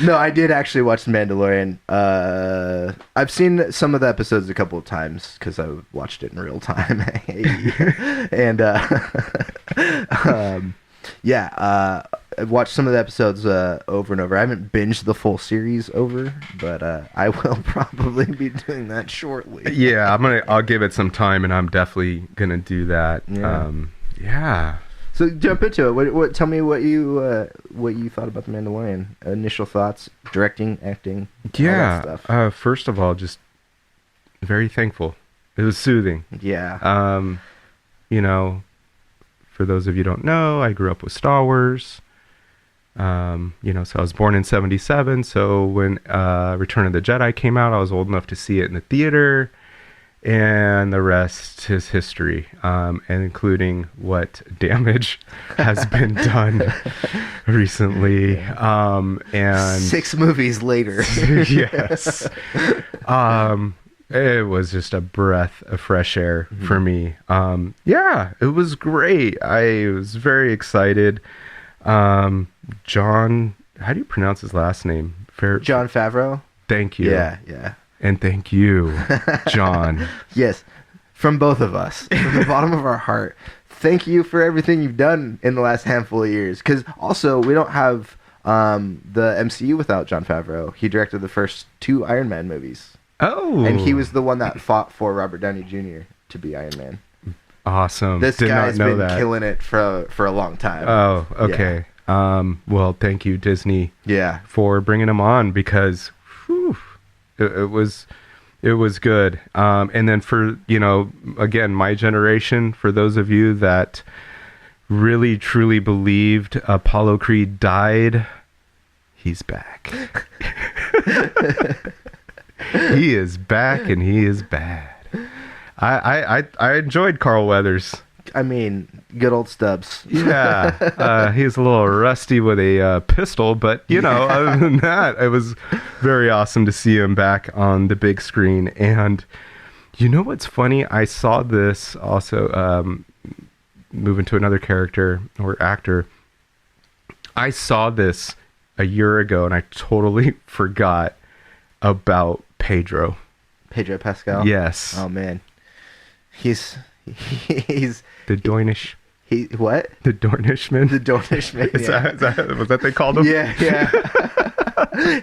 No, I did actually watch The Mandalorian. I've seen some of the episodes a couple of times because I watched it in real time. And yeah, I've watched some of the episodes over and over. I haven't binged the full series over, but I will probably be doing that shortly. Yeah, I'll give it some time, and I'm definitely gonna do that. Yeah. Yeah. So jump into it. What? Tell me what you thought about The Mandalorian. Initial thoughts, directing, acting, all that stuff. First of all, just very thankful. It was soothing. Yeah. You know, for those of you who don't know, I grew up with Star Wars. So I was born in 1977. So when Return of the Jedi came out, I was old enough to see it in the theater. And the rest is history, and including what damage has been done recently. And 6 movies later. Yes. It was just a breath of fresh air for me. Yeah, it was great. I was very excited. John, how do you pronounce his last name? Jon Favreau. Thank you. Yeah. And thank you, John. Yes, from both of us, from the bottom of our heart. Thank you for everything you've done in the last handful of years. Because also, we don't have the MCU without Jon Favreau. He directed the first 2 Iron Man movies. Oh. And he was the one that fought for Robert Downey Jr. to be Iron Man. Awesome. This guy's been killing it for a long time. Oh, okay. Yeah. Well, thank you, Disney. Yeah. For bringing him on, because whew, it was good. And then for, again, my generation, for those of you that really truly believed Apollo Creed died, he's back. He is back, and he is bad. I enjoyed Carl Weathers. I mean, good old Stubbs. Yeah, he's a little rusty with a pistol, but other than that, it was very awesome to see him back on the big screen. And you know what's funny? I saw this also, moving to another character or actor. I saw this a year ago, and I totally forgot about Pedro Pascal. Yes. Oh man, he's the Dornish. What? The Dornishman. The Dornishman. Yeah. Was that they called him? Yeah.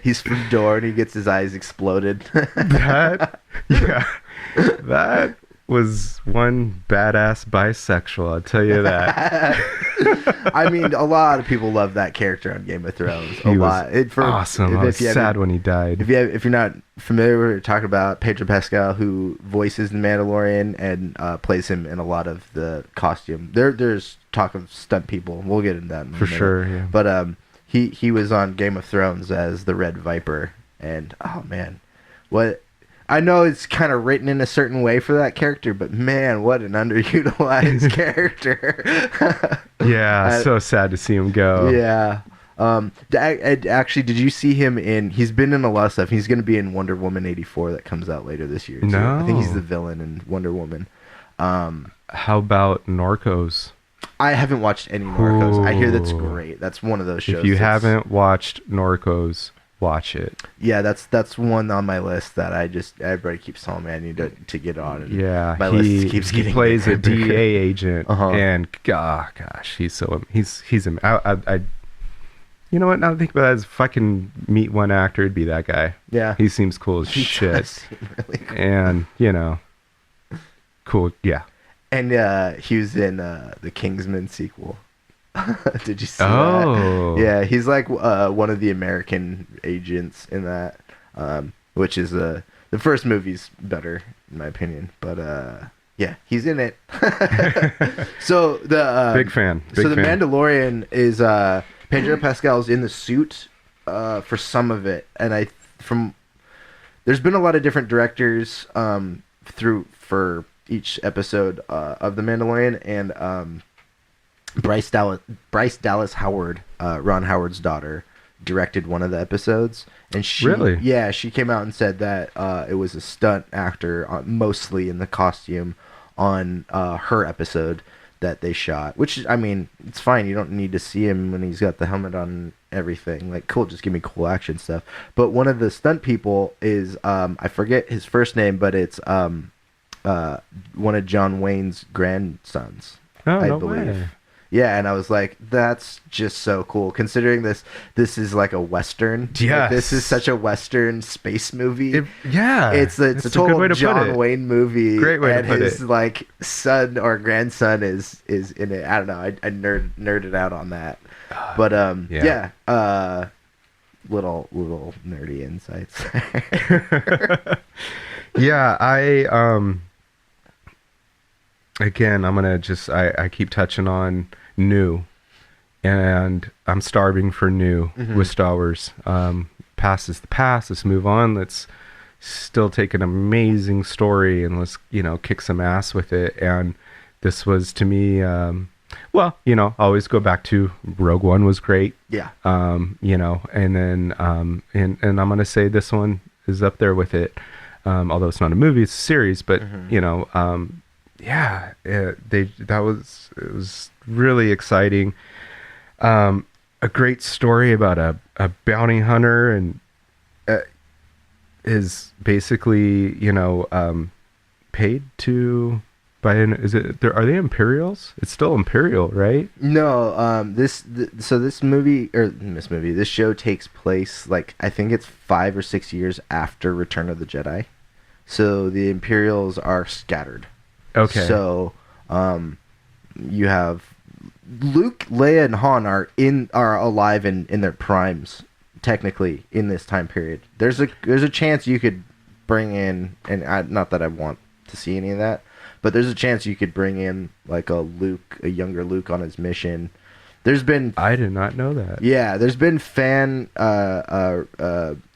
He's from Dorne. He gets his eyes exploded. That was one badass bisexual. I'll tell you that. I mean, a lot of people love that character on Game of Thrones. He was awesome. I was sad when he died. If you're not familiar, we're talking about Pedro Pascal, who voices the Mandalorian and plays him in a lot of the costume. There's talk of stunt people. We'll get into that in a minute. Sure. Yeah. But he was on Game of Thrones as the Red Viper, and oh man, what. I know it's kind of written in a certain way for that character, but man, what an underutilized character. Yeah, so sad to see him go. Yeah. Actually, did you see him he's been in a lot of stuff. He's going to be in Wonder Woman 84 that comes out later this year. Too. No. I think he's the villain in Wonder Woman. How about Narcos? I haven't watched any Narcos. Ooh. I hear that's great. That's one of those shows. If you haven't watched Narcos, watch it. Yeah, that's one on my list that everybody keeps telling me I need to get on. And yeah, my list keeps getting he plays bigger. a DEA agent, and gosh, he's I you know what? Now that I think about it, if I can meet one actor, it'd be that guy. Yeah, he seems cool as shit. Does seem really cool. And cool. Yeah, and he was in the Kingsman sequel. Did you see that? Yeah, he's like one of the American agents in that, which is the first movie's better in my opinion, but yeah, he's in it. So the big fan. The Mandalorian is Pedro Pascal's in the suit for some of it, and there's been a lot of different directors for each episode of the Mandalorian, and Bryce Dallas Howard, Ron Howard's daughter, directed one of the episodes, and she came out and said that it was a stunt actor, mostly in the costume, on her episode that they shot. Which, I mean, it's fine. You don't need to see him when he's got the helmet on everything. Like, cool, just give me cool action stuff. But one of the stunt people is I forget his first name, but it's one of John Wayne's grandsons, Oh, I no believe. way. Yeah, and I was like, that's just so cool. Considering this is like a Western. Yes. Like, this is such a Western space movie. It's It's a good total way to put John it. Wayne movie. Great way to and put his it. like son or grandson is in it. I don't know. I nerded out on that. But Yeah. little nerdy insights. Yeah, again, I'm gonna just I keep touching on new, and I'm starving for new with Star Wars. Past is the past. Let's move on. Let's still take an amazing story and let's kick some ass with it. And this was to me, always go back to Rogue One was great. Yeah. And then and I'm gonna say this one is up there with it. Although it's not a movie, it's a series, but it was really exciting. A great story about a bounty hunter and is basically paid to by are they Imperials? It's still Imperial, right? No, this show takes place, like, I think it's 5 or 6 years after Return of the Jedi. So the Imperials are scattered. Okay. So, you have Luke, Leia, and Han are alive in their primes, technically, in this time period. There's a chance you could bring in, and not that I want to see any of that, but there's a chance you could bring in like a younger Luke on his mission. I did not know that. Yeah, there's been fan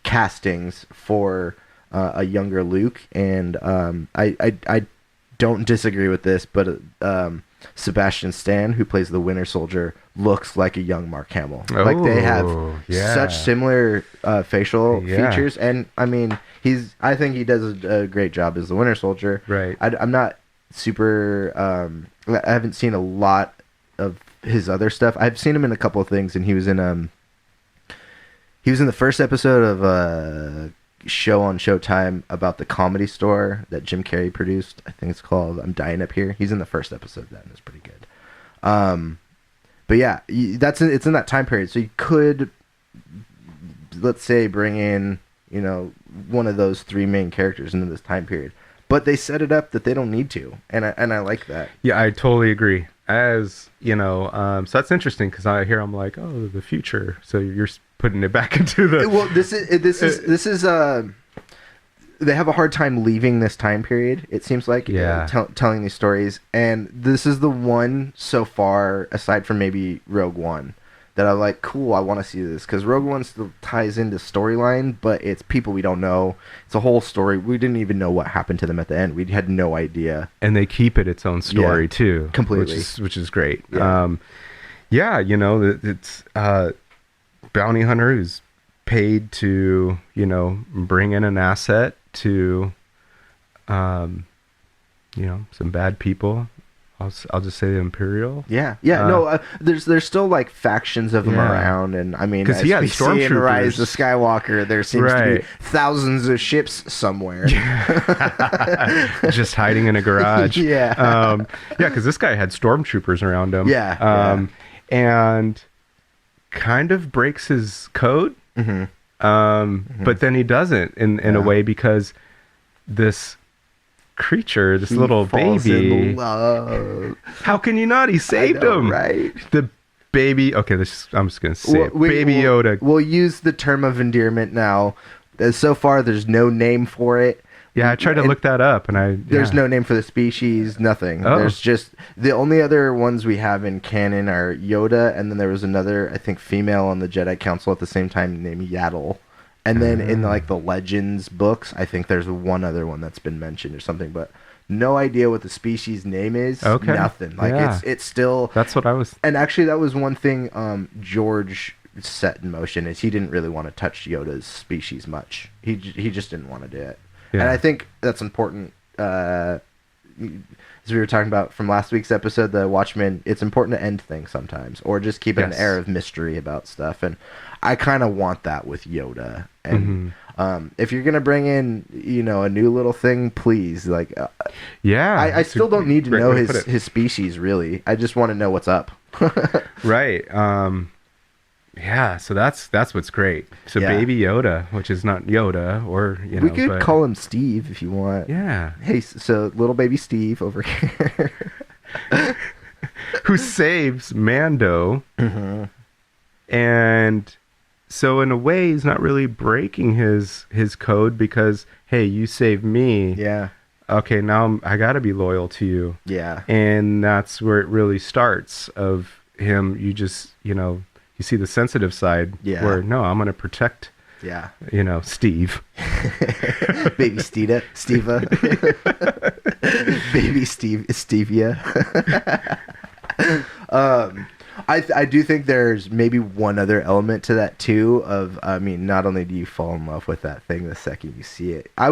castings for a younger Luke, and I don't disagree with this, but Sebastian Stan, who plays the Winter Soldier, looks like a young Mark Hamill. Like, they have such similar facial features, and I mean, I think he does a great job as the Winter Soldier. Right. I'm not super. I haven't seen a lot of his other stuff. I've seen him in a couple of things, and he was in the first episode of a show on Showtime about the Comedy Store that Jim Carrey produced. I think it's called I'm Dying Up Here. He's in the first episode of that, and it's pretty good. But yeah, it's in that time period, so you could, let's say, bring in one of those three main characters into this time period. But they set it up that they don't need to, and I like that. Yeah, I totally agree. As so that's interesting because I'm like, oh, the future. So you're putting it back into the. Well, this is they have a hard time leaving this time period. It seems like telling these stories, and this is the one so far, aside from maybe Rogue One, that I'm like, cool, I want to see this, because Rogue One still ties into storyline, but it's people we don't know. It's a whole story. We didn't even know what happened to them at the end. We had no idea. And they keep it its own story too, completely, which is great. Yeah. It's bounty hunter who's paid to bring in an asset to some bad people. I'll just say the Imperial. There's still like factions of them around, and I mean, 'cause he had stormtroopers. In Rise of Skywalker, there seems to be thousands of ships somewhere, just hiding in a garage. Because this guy had stormtroopers around him. And kind of breaks his code. But then he doesn't in a way, because this creature, this little baby, in love. How can you not? He saved him, right? The baby. Okay, I'm just gonna say Baby Yoda. We'll use the term of endearment now. So far, there's no name for it. Yeah, I tried to look that up, and there's no name for the species. Nothing. Oh. There's just the only other ones we have in canon are Yoda, and then there was another, I think, female on the Jedi Council at the same time named Yaddle. And then in like the Legends books, I think there's one other one that's been mentioned or something, but no idea what the species name is. Okay. Nothing. Like it's still. That's what I was. And actually, that was one thing George set in motion, is he didn't really want to touch Yoda's species much. He just didn't want to do it. Yeah. And I think that's important. as we were talking about from last week's episode, the Watchmen, it's important to end things sometimes, or just keep an air of mystery about stuff. And I kind of want that with Yoda. And if you're gonna bring in, a new little thing, please, like, I still don't need to know his species really. I just want to know what's up. Right. Yeah, so that's what's great. So Baby Yoda, which is not Yoda, or we could call him Steve if you want. Yeah. Hey, so little baby Steve over here, who saves Mando, and so in a way he's not really breaking his code because hey, you saved me. Yeah. Okay, now I got to be loyal to you. Yeah. And that's where it really starts. Of him, you just you see the sensitive side where, no, I'm going to protect, Steve. Baby Steva. Baby Stevia. I do think there's maybe one other element to that too not only do you fall in love with that thing the second you see it. I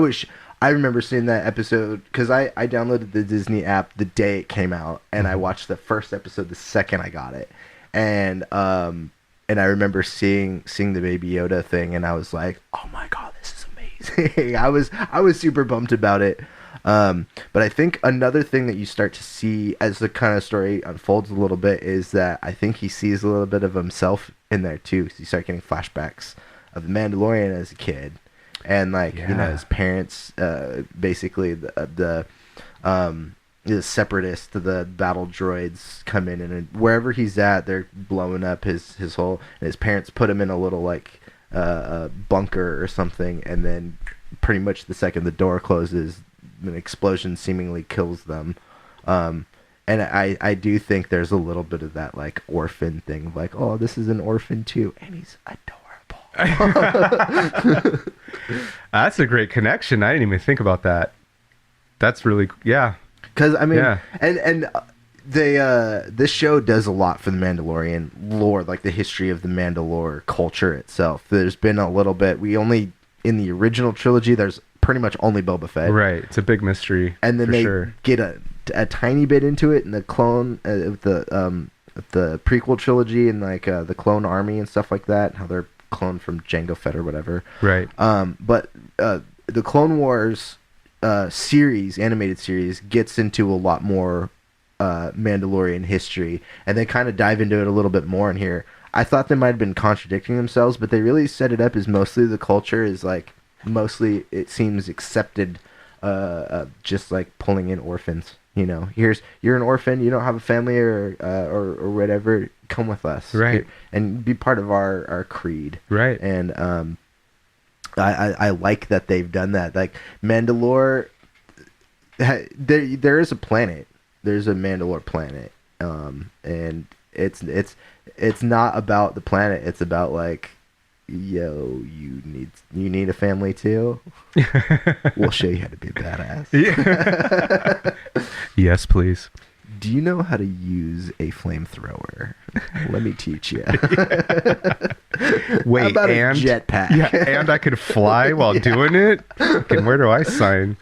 remember seeing that episode because I downloaded the Disney app the day it came out, and I watched the first episode the second I got it. And I remember seeing the Baby Yoda thing, and I was like, "Oh my god, this is amazing!" I was super bummed about it. But I think another thing that you start to see as the kind of story unfolds a little bit is that I think he sees a little bit of himself in there too. So you start getting flashbacks of the Mandalorian as a kid, and his parents, basically the separatists, the battle droids come in, and wherever he's at, they're blowing up his whole. And his parents put him in a little bunker or something, and then pretty much the second the door closes, an explosion seemingly kills them. And I do think there's a little bit of that orphan thing, of oh, this is an orphan too, and he's adorable. That's a great connection. I didn't even think about that. That's really Because this show does a lot for the Mandalorian lore, like the history of the Mandalore culture itself. There's been a little bit. In the original trilogy, there's pretty much only Boba Fett. Right, it's a big mystery. And then they get a tiny bit into it in the clone, the prequel trilogy, and the Clone Army and stuff like that. How they're cloned from Jango Fett or whatever. Right. But the Clone Wars animated series, gets into a lot more Mandalorian history, and they kind of dive into it a little bit more in here. I thought they might have been contradicting themselves, but they really set it up as mostly the culture is mostly it seems accepted, just pulling in orphans. You're an orphan, you don't have a family or whatever, come with us, right, and be part of our creed, right. And I like that they've done that. Mandalore, there is a planet. There's a Mandalore planet, and it's not about the planet. It's about yo, you need a family too. We'll show you how to be a badass. Yeah. Yes, please. Do you know how to use a flamethrower? Let me teach you. Wait, how about a and jetpack? Yeah, and I could fly while doing it. And where do I sign?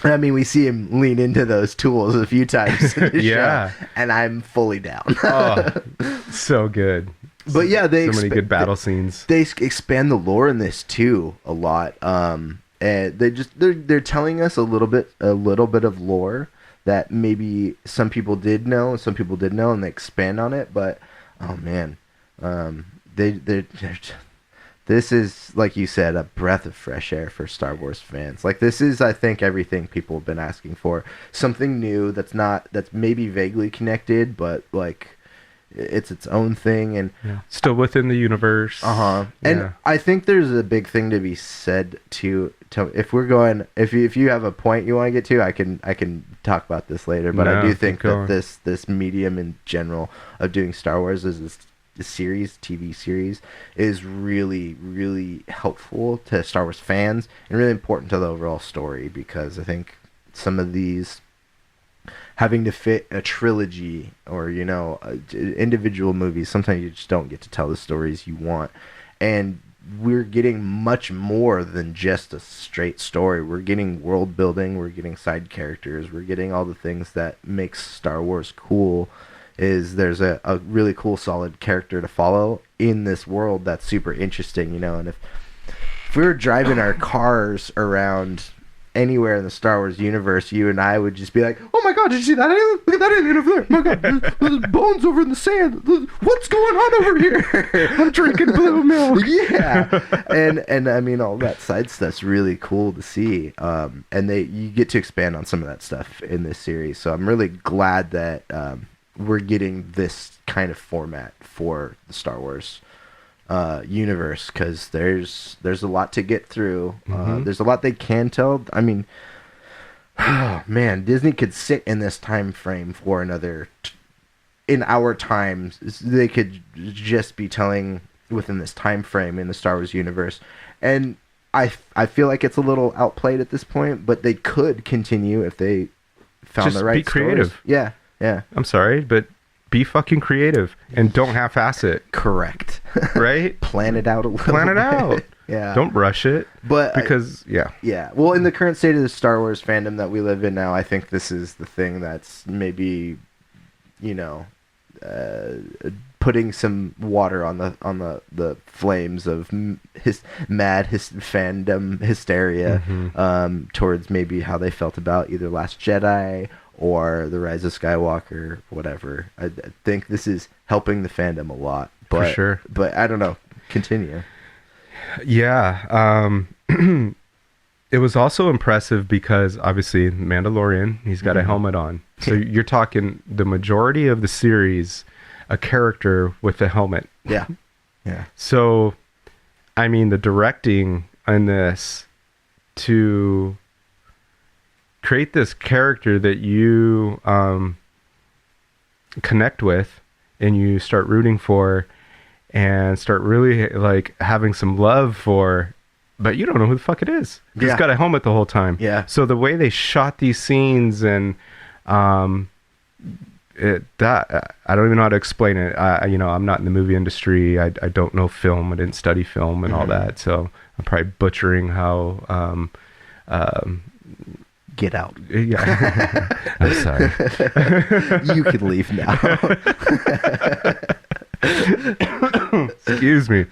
I mean, we see him lean into those tools a few times in the show, and I'm fully down. Oh, so good. But yeah, so many good battle scenes. They expand the lore in this too a lot. And they're telling us a little bit of lore that maybe some people did know and some people didn't know, and they expand on it. But oh man, this is, like you said, a breath of fresh air for Star Wars fans. This is, I think, everything people have been asking for. Something new that's maybe vaguely connected, but it's its own thing, and still within the universe. And I think there's a big thing to be said to if you have a point you want to get to, I can talk about this later. But I do think that this medium in general of doing Star Wars as the TV series is really, really helpful to Star Wars fans and really important to the overall story, because I think some of these having to fit a trilogy or individual movies, sometimes you just don't get to tell the stories you want, and we're getting much more than just a straight story. We're getting world building, we're getting side characters, we're getting all the things that makes Star Wars cool. Is there's a really cool solid character to follow in this world that's super interesting, you know. And if we were driving our cars around anywhere in the Star Wars universe, you and I would just be like, oh my god, did you see that alien? Look at that alien over there. Oh my god, there's bones over in the sand. What's going on over here? I'm drinking blue milk. Yeah. And I mean, all that side stuff's really cool to see. And you get to expand on some of that stuff in this series. So I'm really glad that we're getting this kind of format for the Star Wars universe, because there's a lot to get through. There's a lot they can tell. I mean, oh man, Disney could sit in this time frame for another in our times. They could just be telling within this time frame in the Star Wars universe, and I feel like it's a little outplayed at this point, but they could continue if they found Just the right be creative. Stories. Yeah I'm sorry, but be fucking creative and don't half-ass it. Correct. Right? Plan it out a little Plan it bit. out. Yeah. Don't rush it. But because yeah. Well, in the current state of the Star Wars fandom that we live in now, I think this is the thing that's maybe, you know, putting some water on the flames of fandom hysteria towards maybe how they felt about either Last Jedi or The Rise of Skywalker, whatever. I think this is helping the fandom a lot. But, for sure. But I don't know. Continue. Yeah. It was also impressive because obviously Mandalorian, he's got a helmet on. So you're talking the majority of the series, a character with a helmet. Yeah. Yeah. So, I mean, the directing on this to create this character that you connect with and you start rooting for and start really like having some love for, but you don't know who the fuck it is. Yeah. He's got a helmet the whole time. Yeah. So the way they shot these scenes and I don't even know how to explain it. You know, I'm not in the movie industry. I don't know film. I didn't study film and all that. So I'm probably butchering how Get out. Yeah. I'm sorry. You can leave now. Excuse me.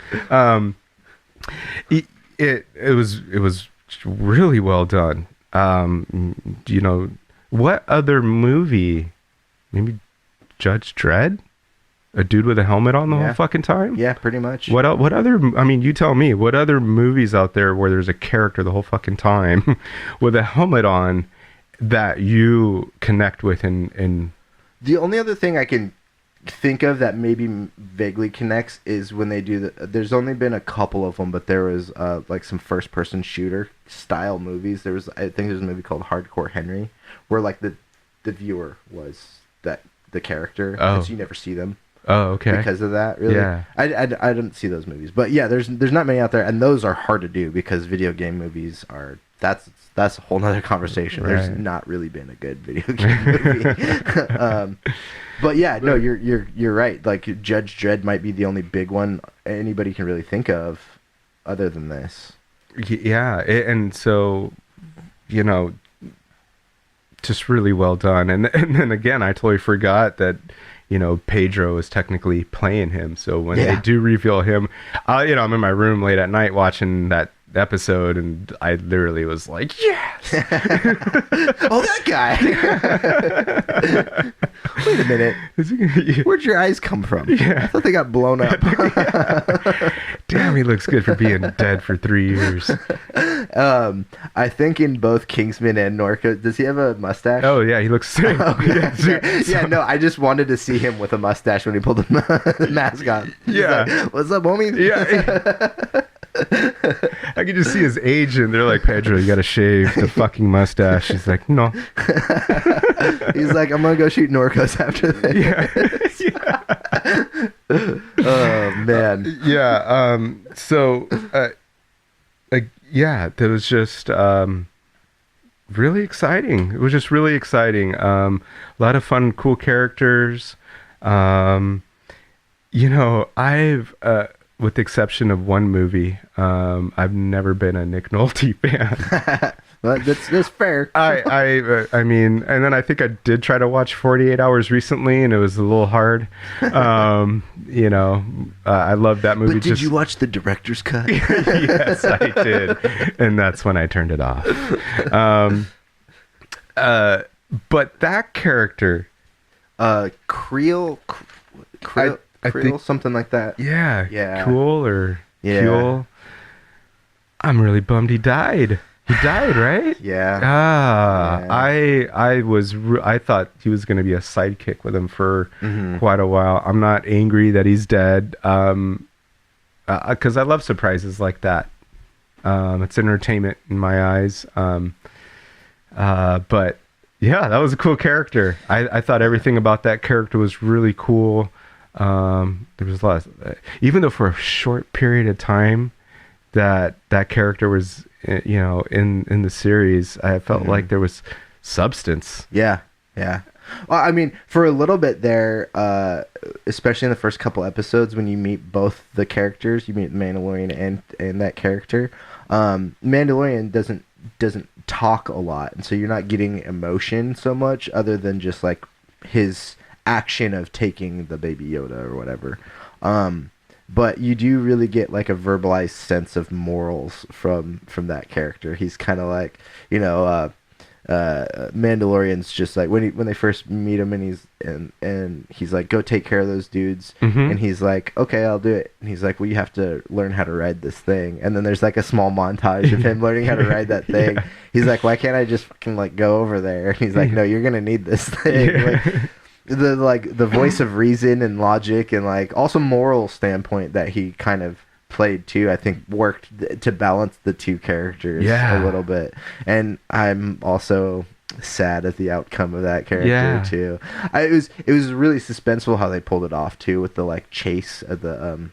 It was really well done. You know, what other movie? Maybe Judge Dredd? A dude with a helmet on the whole fucking time? Yeah, pretty much. What other, I mean, you tell me, what other movies out there where there's a character the whole fucking time with a helmet on that you connect with and The only other thing I can think of that maybe vaguely connects is when they do there's only been a couple of them, but there was like some first person shooter style movies. I think there's a movie called Hardcore Henry where like the viewer was the character, and so you never see them. Oh, okay. Because of that, really. Yeah. I didn't see those movies, but yeah, there's not many out there, and those are hard to do because video game movies are that's a whole nother conversation. Right. There's not really been a good video game movie. But yeah, no, you're right. Like Judge Dredd might be the only big one anybody can really think of, other than this. Yeah, and so, you know, just really well done. And then again, I totally forgot that, you know, Pedro is technically playing him. So when they do reveal him, you know, I'm in my room late at night watching that episode, and I literally was like, yes. Oh, that guy. Wait a minute, where'd your eyes come from? I thought they got blown up. Damn, he looks good for being dead for 3 years. I think in both Kingsman and Norco, does he have a mustache? Oh yeah, he looks sick. Yeah, no, I just wanted to see him with a mustache when he pulled the mask on. Yeah. Like, what's up, homie? Yeah. I can just see his age, and they're like, Pedro, you gotta shave the fucking mustache. He's like, no. He's like, I'm gonna go shoot Norcos after this. Oh man. So that was just really exciting. It was just really exciting. A lot of fun, cool characters. You know, with the exception of one movie, I've never been a Nick Nolte fan. Well, that's fair. I mean, and then I think I did try to watch 48 Hours recently, and it was a little hard. You know, I love that movie. But did you watch the director's cut? Yes, I did, and that's when I turned it off. But that character, Creel, I think something like that. Yeah. Cool or Yeah. Cool. I'm really bummed he died. He died, right? Yeah. I thought he was going to be a sidekick with him for quite a while. I'm not angry that he's dead, because I love surprises like that. It's entertainment in my eyes. But yeah, that was a cool character. I thought everything about that character was really cool. There was a lot of, even though for a short period of time that character was, you know, in the series, I felt like there was substance. Yeah. Well, I mean, for a little bit there, especially in the first couple episodes, when you meet both the characters, you meet the Mandalorian and that character. Mandalorian doesn't talk a lot, and so you're not getting emotion so much, other than just like his action of taking the baby Yoda or whatever. But you do really get like a verbalized sense of morals from that character. He's kind of like, you know, Mandalorian's just like when they first meet him, and he's like, go take care of those dudes, and he's like, okay, I'll do it, and he's like, well, you have to learn how to ride this thing, and then there's like a small montage of him learning how to ride that thing. Yeah. He's like, why can't I just fucking like go over there? And he's like, no, you're gonna need this thing. Yeah. Like the voice of reason and logic, and like also moral standpoint that he kind of played too, I think worked to balance the two characters a little bit. And I'm also sad at the outcome of that character too. It was really suspenseful how they pulled it off too, with the like chase of the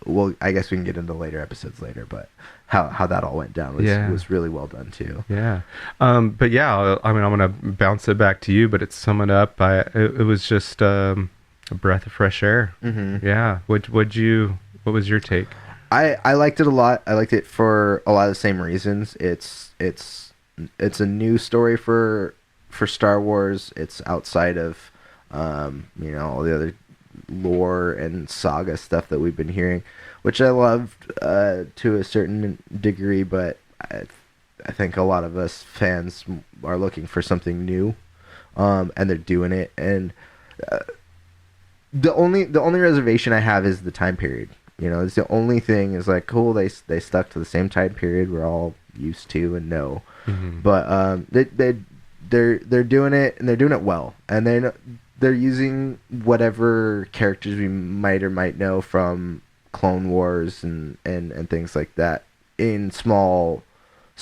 well, I guess we can get into later episodes later, but how that all went down was really well done too. Yeah. But yeah, I mean, I'm gonna bounce it back to you, but it's summing up. It was just a breath of fresh air. Yeah. What was your take? I liked it a lot. I liked it for a lot of the same reasons. It's a new story for Star Wars. It's outside of you know, all the other lore and saga stuff that we've been hearing, which I loved to a certain degree, but I think a lot of us fans are looking for something new, and they're doing it. And the only reservation I have is the time period. You know, it's the only thing is like, cool, they stuck to the same time period we're all used to and know, but they're doing it, and they're doing it well, and they're using whatever characters we might or might know from Clone Wars and things like that in small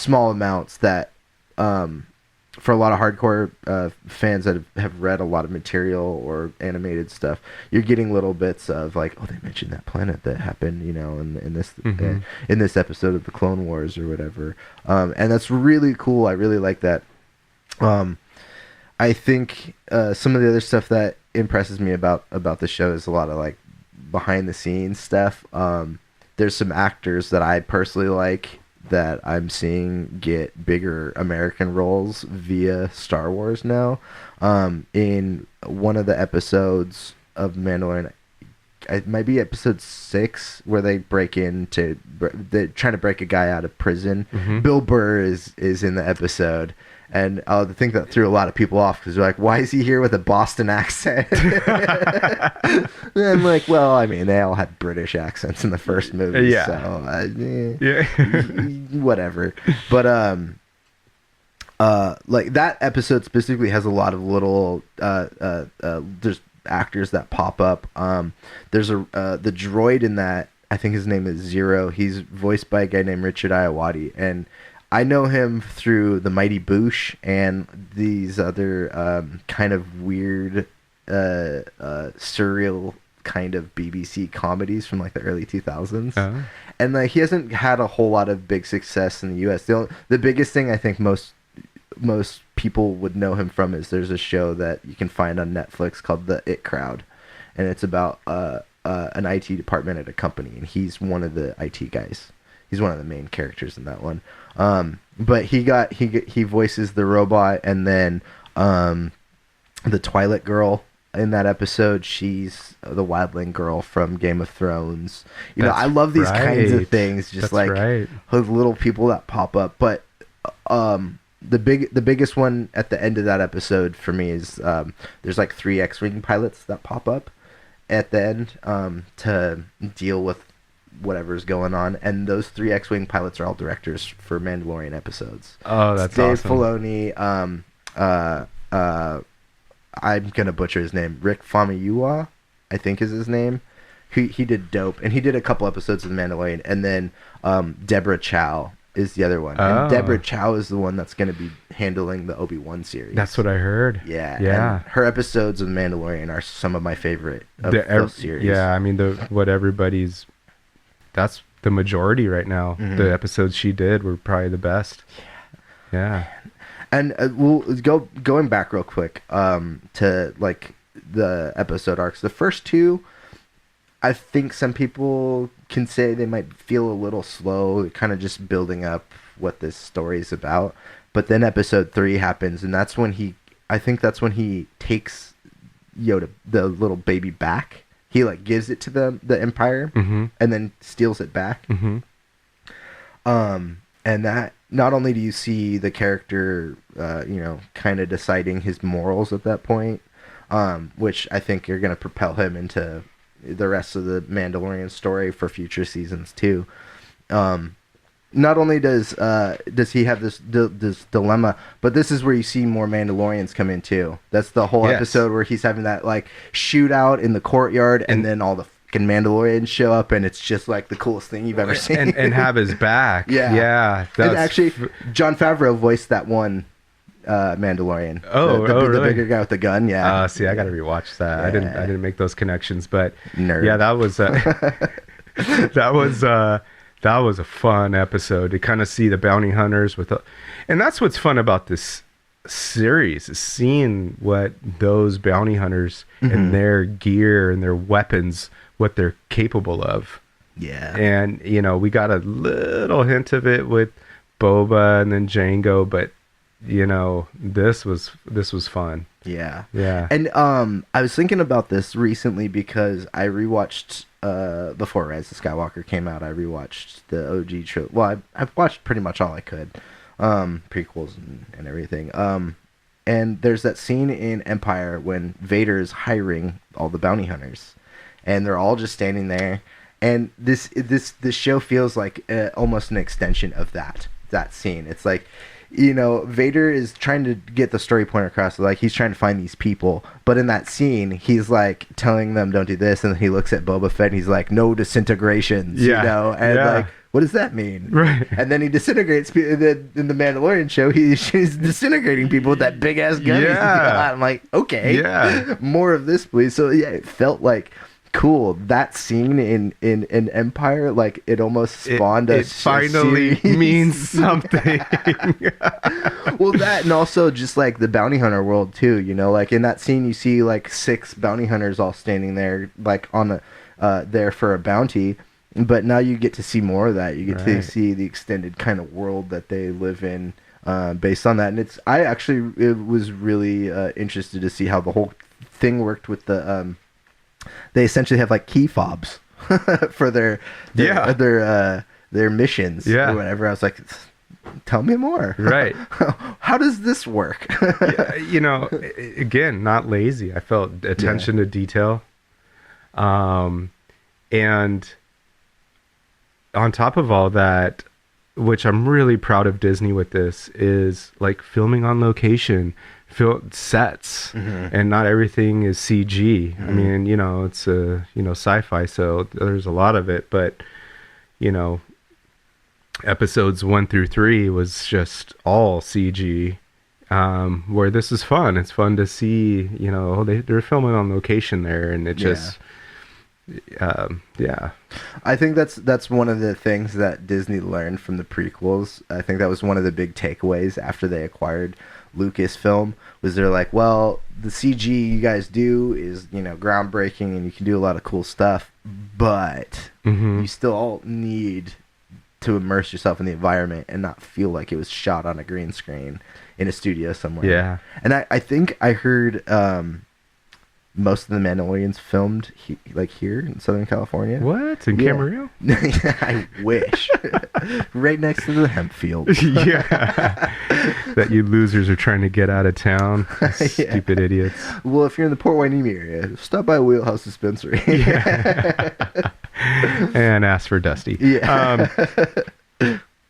amounts that for a lot of hardcore fans that have read a lot of material or animated stuff, you're getting little bits of like, oh, they mentioned that planet that happened, you know, in this episode of the Clone Wars or whatever, and that's really cool. I really like that. I think some of the other stuff that impresses me about the show is a lot of like behind the scenes stuff. There's some actors that I personally like that I'm seeing get bigger American roles via Star Wars now. In one of the episodes of Mandalorian, it might be episode 6, where they're trying to break a guy out of prison. Bill Burr is in the episode. And I think that threw a lot of people off because they're like, why is he here with a Boston accent? And I'm like, well, I mean, they all had British accents in the first movie. Yeah. So, whatever. But, like, that episode specifically has a lot of little, there's actors that pop up. There's the droid in that, I think his name is Zero. He's voiced by a guy named Richard Iowati. And I know him through The Mighty Boosh and these other kind of weird, surreal kind of BBC comedies from like the early 2000s. Uh-huh. And like he hasn't had a whole lot of big success in the US. The biggest thing I think most people would know him from is there's a show that you can find on Netflix called The It Crowd. And it's about an IT department at a company, and he's one of the IT guys. He's one of the main characters in that one. But he voices the robot, and then the Twilight girl in that episode, she's the wildling girl from Game of Thrones. You know, I love these kinds of things, just those little people that pop up. But the biggest one at the end of that episode for me is there's like 3 X-wing pilots that pop up at the end to deal with whatever's going on, and those 3 X-wing pilots are all directors for Mandalorian episodes. Oh, that's Dave awesome. Filoni, I'm gonna butcher his name, Rick Famuyiwa, I think is his name. He did Dope, and he did a couple episodes of The Mandalorian, and then Deborah Chow is the other one. And Deborah Chow is the one that's going to be handling the Obi-Wan series. That's what I heard. Yeah. And her episodes of The Mandalorian are some of my favorite of those series. Yeah, I mean, that's the majority right now. Mm-hmm. The episodes she did were probably the best. Yeah. And we'll going back real quick to like the episode arcs. The first 2, I think some people can say they might feel a little slow, kind of just building up what this story is about. But then episode 3 happens, and that's when he takes Yoda, the little baby, back. He like gives it to the Empire, mm-hmm. and then steals it back. Mm-hmm. And that, not only do you see the character, kind of deciding his morals at that point, which I think are going to propel him into the rest of the Mandalorian story for future seasons too. Not only does he have this dilemma, but this is where you see more Mandalorians come in too. That's the whole episode where he's having that like shootout in the courtyard, and then all the fucking Mandalorians show up, and it's just like the coolest thing you've ever seen. and have his back. Yeah. And actually, Jon Favreau voiced that one Mandalorian. The bigger guy with the gun. Yeah. See, I got to rewatch that. Yeah. I didn't make those connections, but Nerd. Yeah, that was a fun episode to kind of see the bounty hunters and that's what's fun about this series, is seeing what those bounty hunters mm-hmm. and their gear and their weapons, what they're capable of. Yeah. And we got a little hint of it with Boba and then Jango, but this was fun. Yeah. Yeah. And I was thinking about this recently because I rewatched before Rise of Skywalker came out. I rewatched the OG trilogy. Well, I've watched pretty much all I could, prequels and everything. And there's that scene in Empire when Vader is hiring all the bounty hunters, and they're all just standing there. And this show feels like almost an extension of that scene. It's like, Vader is trying to get the story point across. Like, he's trying to find these people. But in that scene, he's, like, telling them, don't do this. And then he looks at Boba Fett, and he's like, no disintegrations, And, like, what does that mean? Right. And then he disintegrates in the Mandalorian show. He's disintegrating people with that big-ass gun. Yeah. I'm like, okay. Yeah. More of this, please. So, yeah, it felt like... cool. That scene in Empire, like, it almost spawned it finally means something. Well, that, and also just like the bounty hunter world too, like in that scene you see like 6 bounty hunters all standing there like on there for a bounty, but now you get to see more of that. You get to see the extended kind of world that they live in based on that. And it was really interested to see how the whole thing worked with the they essentially have like key fobs for their missions or whatever. I was like, tell me more. Right. How does this work? Again, not lazy. I felt attention to detail. And on top of all that, which I'm really proud of Disney with this, is like filming on location, sets, mm-hmm. and not everything is CG. Mm-hmm. I mean, it's sci-fi, so there's a lot of it, but episodes 1 through 3 was just all CG. Where this is fun. It's fun to see, they're filming on location there, and it just I think that's one of the things that Disney learned from the prequels. I think that was one of the big takeaways after they acquired Lucasfilm was they're like, well, the CG you guys do is, groundbreaking and you can do a lot of cool stuff, but you still need to immerse yourself in the environment and not feel like it was shot on a green screen in a studio somewhere. Yeah. And I think I heard most of the Mandalorians filmed here in Southern California. What? In Camarillo? I wish. Right next to the hemp field. Yeah. That you losers are trying to get out of town. Stupid idiots. Well, if you're in the Port Hueneme area, stop by Wheelhouse Dispensary. And ask for Dusty. Yeah.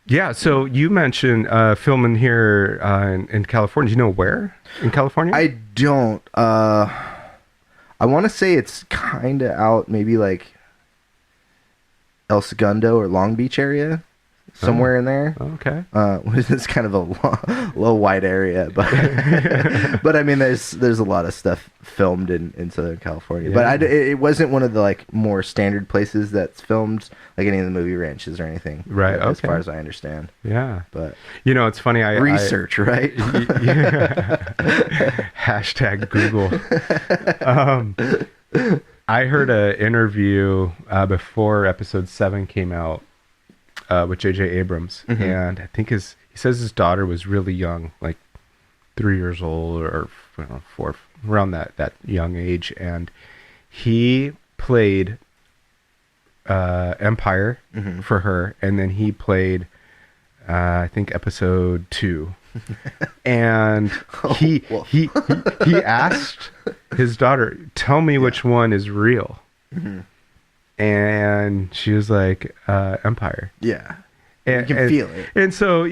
Yeah, so you mentioned filming here in California. Do you know where in California? I don't. I want to say it's kind of out, maybe like El Segundo or Long Beach area, somewhere in there. Okay. It's kind of a low wide area, but but I mean, there's a lot of stuff filmed in Southern California. Yeah. But it wasn't one of the more standard places that's filmed, like any of the movie ranches or anything. Right. As Okay. far as I understand. Yeah. But it's funny. research, right? Hashtag Google. I heard an interview before episode 7 came out with J.J. Abrams, and I think he says his daughter was really young, like 3 years old or 4, around that young age, and he played Empire for her, and then he played I think episode 2. And he asked his daughter, tell me which one is real. And she was like, Empire. Yeah. And, you can feel it. And so,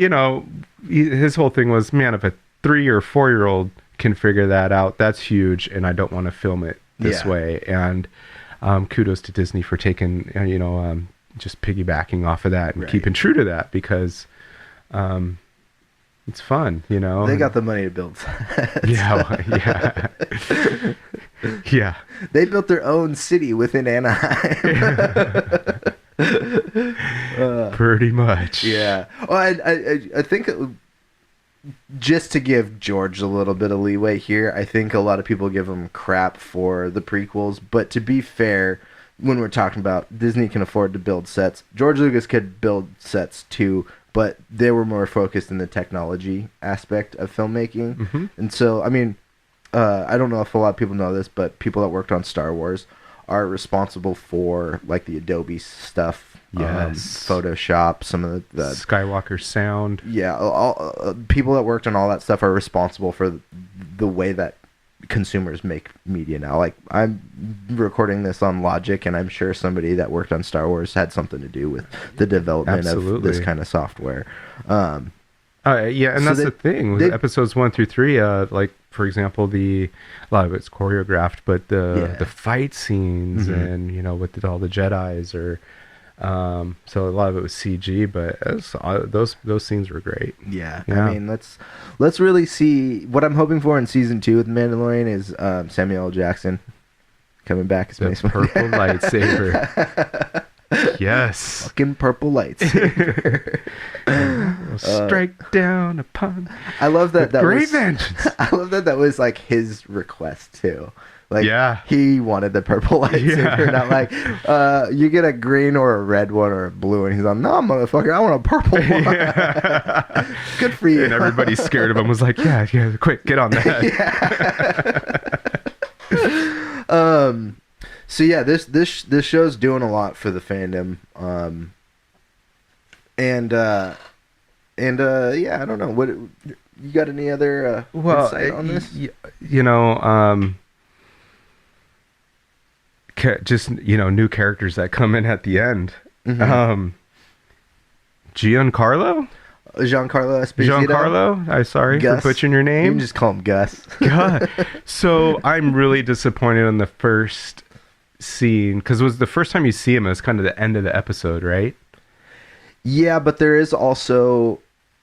his whole thing was, man, if a 3 or 4 year old can figure that out, that's huge, and I don't want to film it this way. And kudos to Disney for taking, just piggybacking off of that and keeping true to that, because it's fun, They got the money to build sets. Yeah. Yeah. They built their own city within Anaheim. Pretty much. Yeah. Well, I think just to give George a little bit of leeway here, I think a lot of people give him crap for the prequels, but to be fair, when we're talking about Disney can afford to build sets, George Lucas could build sets too, but they were more focused in the technology aspect of filmmaking. And so, I mean, I don't know if a lot of people know this, but people that worked on Star Wars are responsible for like the Adobe stuff, Photoshop, some of the Skywalker sound. Yeah, all people that worked on all that stuff are responsible for the way that consumers make media now. Like, I'm recording this on Logic, and I'm sure somebody that worked on Star Wars had something to do with the development of this kind of software. And that's the thing with episodes 1 through 3. Like, for example, a lot of it's choreographed, but the fight scenes and with all the Jedis or so a lot of it was CG, but those scenes were great. Yeah. I mean, let's really see what I'm hoping for in season 2 with Mandalorian is Samuel L. Jackson coming back as Mace Windu. Purple lightsaber. Yes. Fucking purple lightsaber. Strike down upon. I love that. Great vengeance. I love that was like his request too. Like, he wanted the purple lightsaber, not like, you get a green or a red one or a blue, and he's like, no, motherfucker, I want a purple one. Good for you. And everybody's scared of him, was like, yeah, quick, get on that. So yeah, this show's doing a lot for the fandom, and I don't know, what you got any other insight on this? Just new characters that come in at the end. Giancarlo Esposito. I'm sorry Gus. for butchering your name. You can just call him Gus. God. So I'm really disappointed in the first scene, because it was the first time you see him. It was kind of the end of the episode, right? Yeah, but there is also,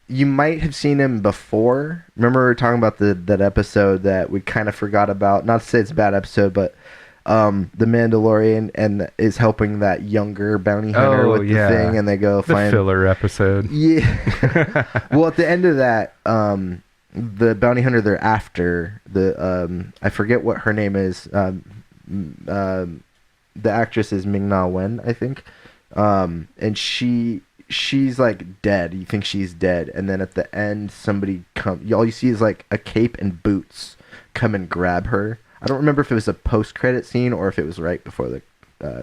you might have seen him before. Remember we were talking about that episode that we kind of forgot about? Not to say it's a bad episode, but the Mandalorian and is helping that younger bounty hunter with the thing, and they go find the filler episode. Yeah. Well, at the end of that, the bounty hunter they're after, the I forget what her name is. The actress is Ming-Na Wen, I think. And she's like dead. You think she's dead, and then at the end, somebody all you see is like a cape and boots come and grab her. I don't remember if it was a post-credit scene or if it was right before the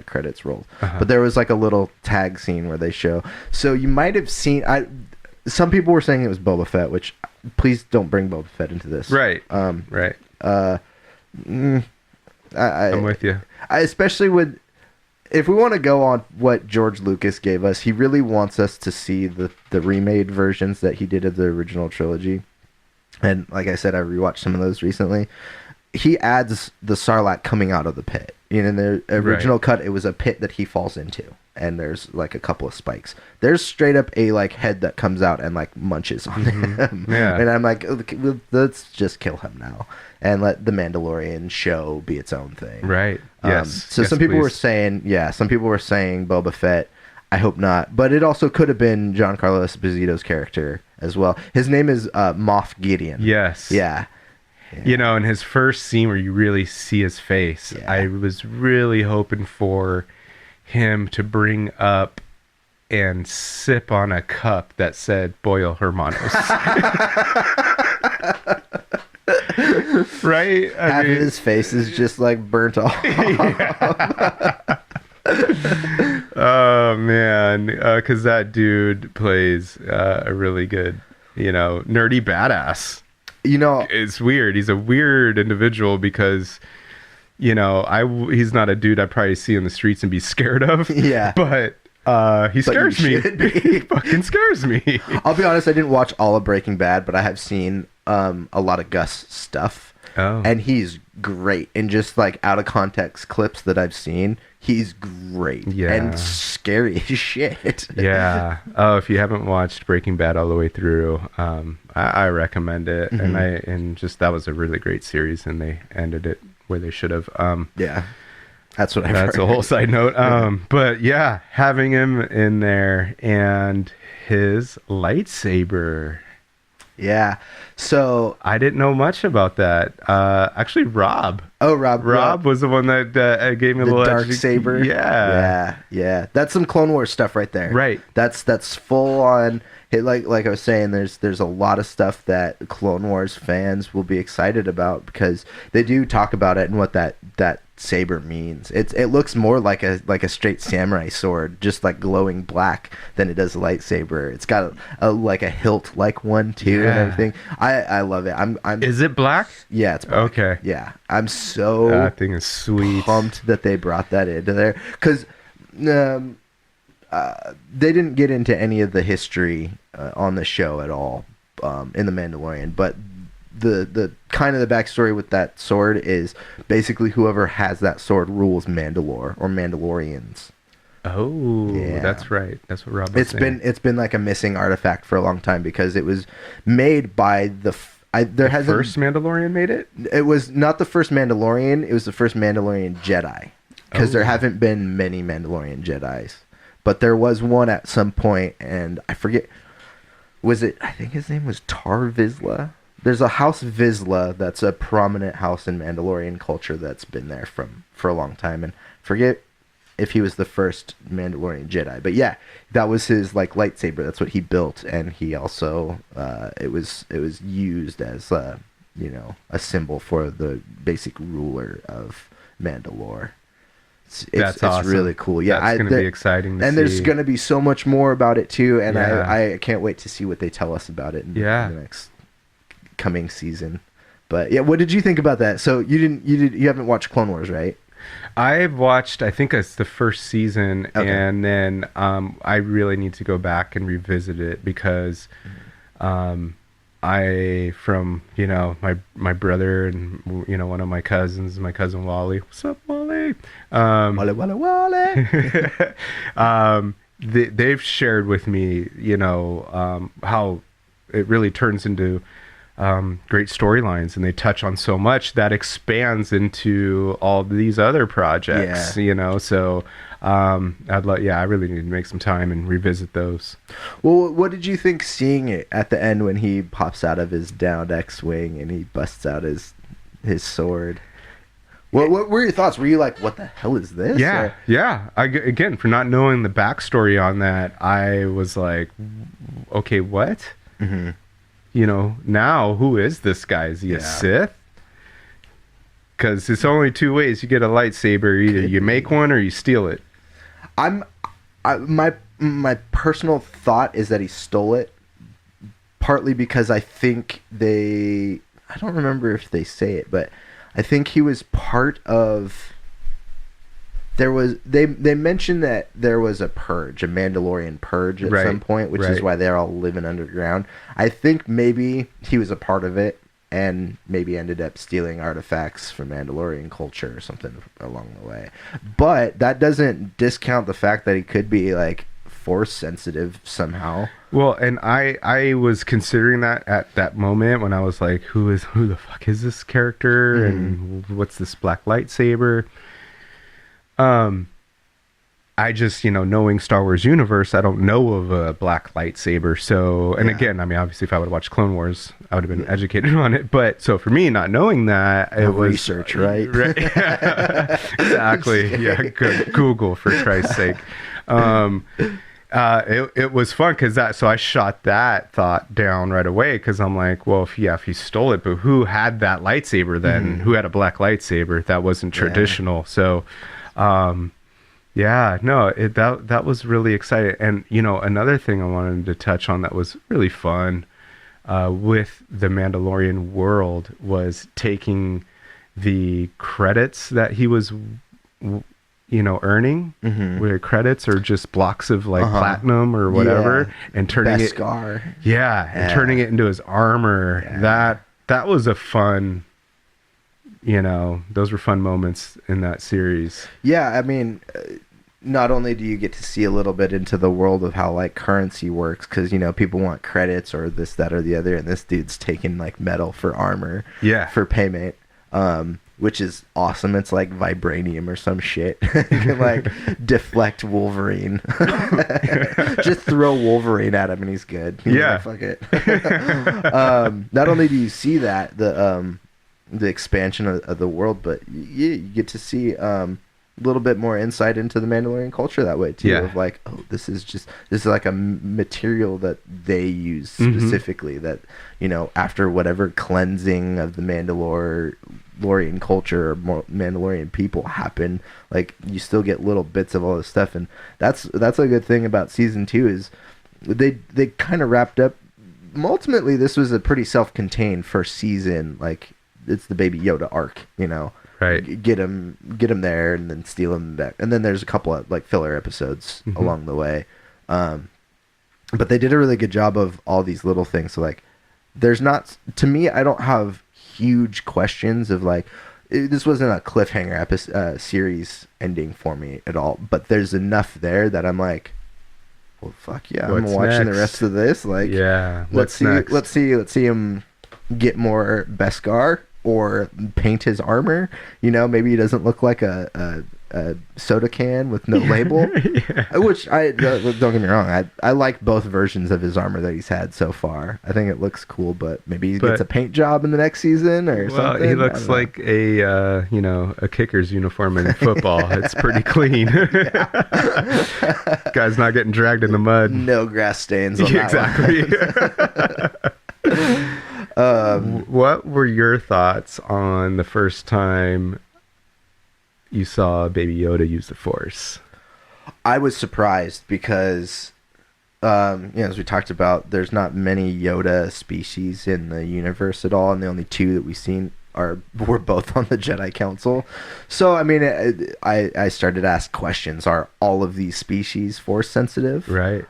credits rolled. But there was like a little tag scene where they show. So you might have seen. Some people were saying it was Boba Fett, which please don't bring Boba Fett into this. Right. Right. I'm with you. Especially with. If we want to go on what George Lucas gave us, he really wants us to see the remade versions that he did of the original trilogy. And like I said, I rewatched some of those recently. He adds the Sarlacc coming out of the pit. In the original cut, it was a pit that he falls into, and there's like a couple of spikes. There's straight up a like head that comes out and like munches on him. Yeah. And I'm like, let's just kill him now and let the Mandalorian show be its own thing. Right. Yes. So some people were saying Boba Fett. I hope not, but it also could have been Giancarlo Esposito's character as well. His name is Moff Gideon. Yes. Yeah. In his first scene where you really see his face, I was really hoping for him to bring up and sip on a cup that said Boyle Hermanos. Right? Half of his face is just like burnt off. Oh, man. Because that dude plays a really good, nerdy badass. It's weird. He's a weird individual because, he's not a dude I'd probably see in the streets and be scared of. Yeah. But he scares me. He fucking scares me. I'll be honest, I didn't watch all of Breaking Bad, but I have seen a lot of Gus stuff. Oh. And he's great. And just like out of context clips that I've seen, he's great. Yeah. And scary as shit. Yeah. Oh, if you haven't watched Breaking Bad all the way through, I recommend it. Mm-hmm. And that was a really great series, and they ended it where they should have. Yeah. That's what I've heard. That's a whole side note. But yeah, having him in there and his lightsaber. Yeah. So I didn't know much about that. Actually, Rob. Oh, Rob. Rob was the one that gave me a little dark saber. Yeah. That's some Clone Wars stuff right there. Right. That's full on. Like I was saying, there's a lot of stuff that Clone Wars fans will be excited about because they do talk about it and what that saber means. It looks more like a straight samurai sword, just like glowing black, than it does a lightsaber. It's got a hilt like one too, and everything. I love it. I'm. Is it black? Yeah, it's black. Okay. Yeah, I'm so that thing is sweet. Pumped that they brought that into there because they didn't get into any of the history on the show at all in The Mandalorian, but the kind of the backstory with that sword is basically whoever has that sword rules Mandalore or Mandalorians. Oh, yeah. That's right. That's what Rob was saying. It's been like a missing artifact for a long time because it was made by the first Mandalorian made it? It was not the first Mandalorian. It was the first Mandalorian Jedi because there haven't been many Mandalorian Jedis. But there was one at some point, and I forget. I think his name was Tar Vizsla. There's a House Vizsla that's a prominent house in Mandalorian culture that's been there for a long time. And forget if he was the first Mandalorian Jedi. But yeah, that was his lightsaber. That's what he built, and he also it was used as a symbol for the basic ruler of Mandalore. That's awesome. It's really cool. Yeah, that's going to be exciting to see. There's going to be so much more about it too, and I can't wait to see what they tell us about it in the next coming season. But yeah, what did you think about that? So you haven't watched Clone Wars, right? I've watched, I think it's the first season, and then I really need to go back and revisit it because from my brother and one of my cousins, my cousin Wally. What's up, Wally? Wally. They've shared with me, how it really turns into great storylines, and they touch on so much that expands into all these other projects. So I really need to make some time and revisit those. Well, what did you think seeing it at the end when he pops out of his downed X-wing and he busts out his sword? What were your thoughts? Were you like, what the hell is this? Yeah. Again, for not knowing the backstory on that, I was like, okay, what? Mm-hmm. Now who is this guy? Is he a Sith? Because it's only two ways you get a lightsaber: either you make one or you steal it. My personal thought is that he stole it, partly because I think I don't remember if they say it, but I think he was part of. They mentioned that there was a purge, a Mandalorian purge at some point, which is why they're all living underground. I think maybe he was a part of it, and maybe ended up stealing artifacts from Mandalorian culture or something along the way. But that doesn't discount the fact that he could be like force sensitive somehow. Well, and I was considering that at that moment when I was like, who the fuck is this character, and what's this black lightsaber? I just, knowing Star Wars universe, I don't know of a black lightsaber. So, and again, I mean, obviously if I would have watched Clone Wars, I would have been educated on it. But so for me, not knowing that, it was research, right? Exactly. Yeah. Google, for Christ's sake. It was fun so I shot that thought down right away, because I'm like, well, if he stole it, but who had that lightsaber then? Who had a black lightsaber that wasn't traditional? So, that was really exciting. And another thing I wanted to touch on that was really fun with the Mandalorian world was taking the credits that he was earning, whether credits or just blocks of like platinum or whatever, and turning Beskar. and turning it into his armor. That was a fun, those were fun moments in that series. Yeah, I mean, not only do you get to see a little bit into the world of how like currency works, because people want credits or this, that, or the other, and this dude's taking like metal for armor, for payment, which is awesome. It's like vibranium or some shit. You can like deflect Wolverine. Just throw Wolverine at him and he's good. Fuck it. Not only do you see that the expansion of the world, but you get to see a little bit more insight into the Mandalorian culture that way too. Of like, this is like a material that they use specifically, that after whatever cleansing of the Mandalorian culture or Mandalorian people happen, like you still get little bits of all this stuff. And that's a good thing about season 2 is they kind of wrapped up. Ultimately, this was a pretty self-contained first season. Like, it's the Baby Yoda arc, right? Get him there and then steal him back, and then there's a couple of like filler episodes along the way. But they did a really good job of all these little things. So like, there's not, to me, I don't have huge questions of like, this wasn't a cliffhanger series ending for me at all. But there's enough there that I'm like, well, fuck yeah, I'm watching the rest of this. Like, let's see him get more Beskar or paint his armor. Maybe he doesn't look like a soda can with no label. Which don't get me wrong, I like both versions of his armor that he's had so far. I think it looks cool, but maybe he gets a paint job in the next season or something. Well, he looks like a kicker's uniform in football. It's pretty clean. Guy's not getting dragged in the mud. No grass stains on that exactly. What were your thoughts on the first time you saw Baby Yoda use the Force? I was surprised because, as we talked about, there's not many Yoda species in the universe at all, and the only two that we've seen were both on the Jedi Council. So, I mean, I started to ask questions. Are all of these species Force sensitive? Right.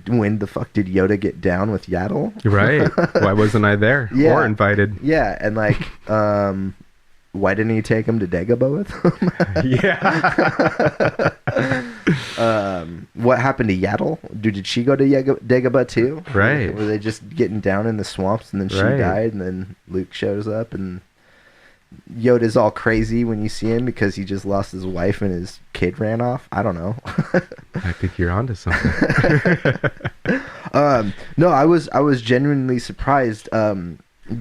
When the fuck did Yoda get down with Yaddle? Right. Why wasn't I there or invited? Yeah, and like, why didn't he take him to Dagobah with him? Yeah. What happened to Yaddle? Did she go to Dagobah too? Right. Were they just getting down in the swamps and then she died and then Luke shows up and Yoda's all crazy when you see him because he just lost his wife and his kid ran off? I don't know. I think you're onto something. No, I was genuinely surprised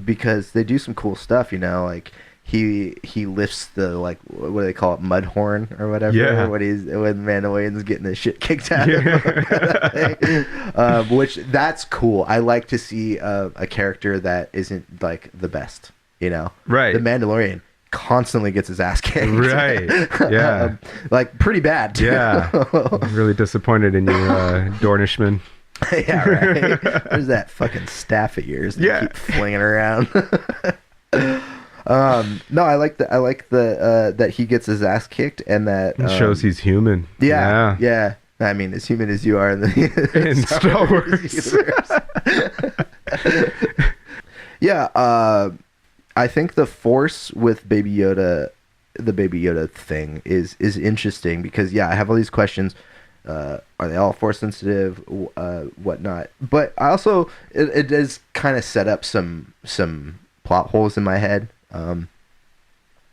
because they do some cool stuff, like he lifts the, like, what do they call it, mud horn or whatever, when Mandalorian's getting the shit kicked out of him. Which that's cool. I like to see a character that isn't like the best, right? The Mandalorian constantly gets his ass kicked, right? Yeah. Like pretty bad too. Yeah. I'm really disappointed in you, Dornishman. Yeah, right. There's that fucking staff of yours that you keep flinging around. No, I like the that he gets his ass kicked and that it shows he's human. Yeah. I mean, as human as you are in the Star Wars. Yeah, I think the Force with Baby Yoda, the Baby Yoda thing is interesting because I have all these questions. Are they all Force sensitive? Whatnot? But I also it does kind of set up some plot holes in my head.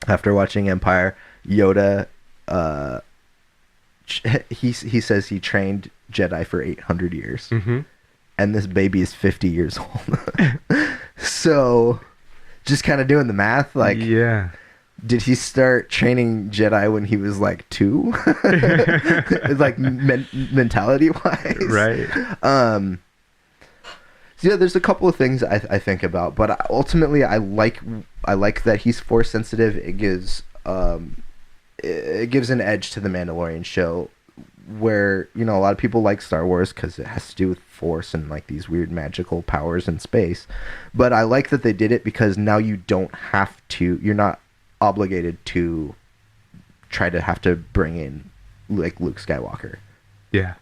After watching Empire, Yoda, he says he trained Jedi for 800 years, and this baby is 50 years old. So, just kind of doing the math, like, did he start training Jedi when he was like 2? Like mentality wise, right? So there's a couple of things I think about, but ultimately I like that he's Force sensitive. It gives an edge to the Mandalorian show, where a lot of people like Star Wars because it has to do with Force and like these weird magical powers in space. But I like that they did it because now you're not obligated to try to have to bring in like Luke Skywalker,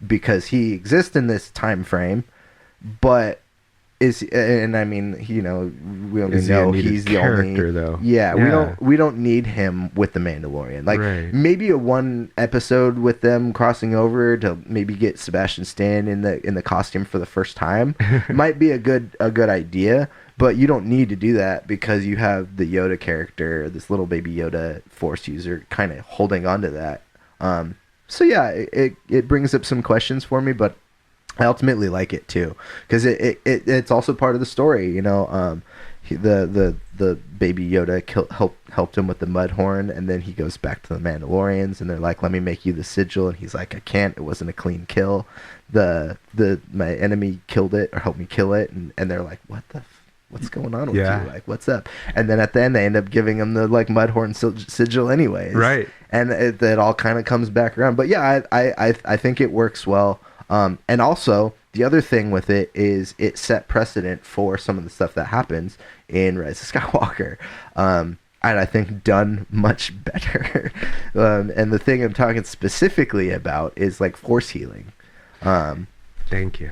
because he exists in this time frame, but. And I mean, we only know he's the only though. We don't need him with the Mandalorian. Like maybe a one episode with them crossing over to maybe get Sebastian Stan in the costume for the first time might be a good idea, but you don't need to do that because you have the Yoda character, this little baby Yoda Force user, kind of holding on to that. So it brings up some questions for me, but I ultimately like it too because it's also part of the story. The baby Yoda helped him with the mud horn, and then he goes back to the Mandalorians, and they're like, "Let me make you the sigil," and he's like, "I can't. It wasn't a clean kill. My enemy killed it or helped me kill it," and they're like, "What's going on with you? Like, what's up?" And then at the end, they end up giving him the like mud horn sigil anyways, right? And it all kind of comes back around. But I think it works well. And also, the other thing with it is it set precedent for some of the stuff that happens in Rise of Skywalker. And I think done much better. And the thing I'm talking specifically about is like Force healing. Thank you.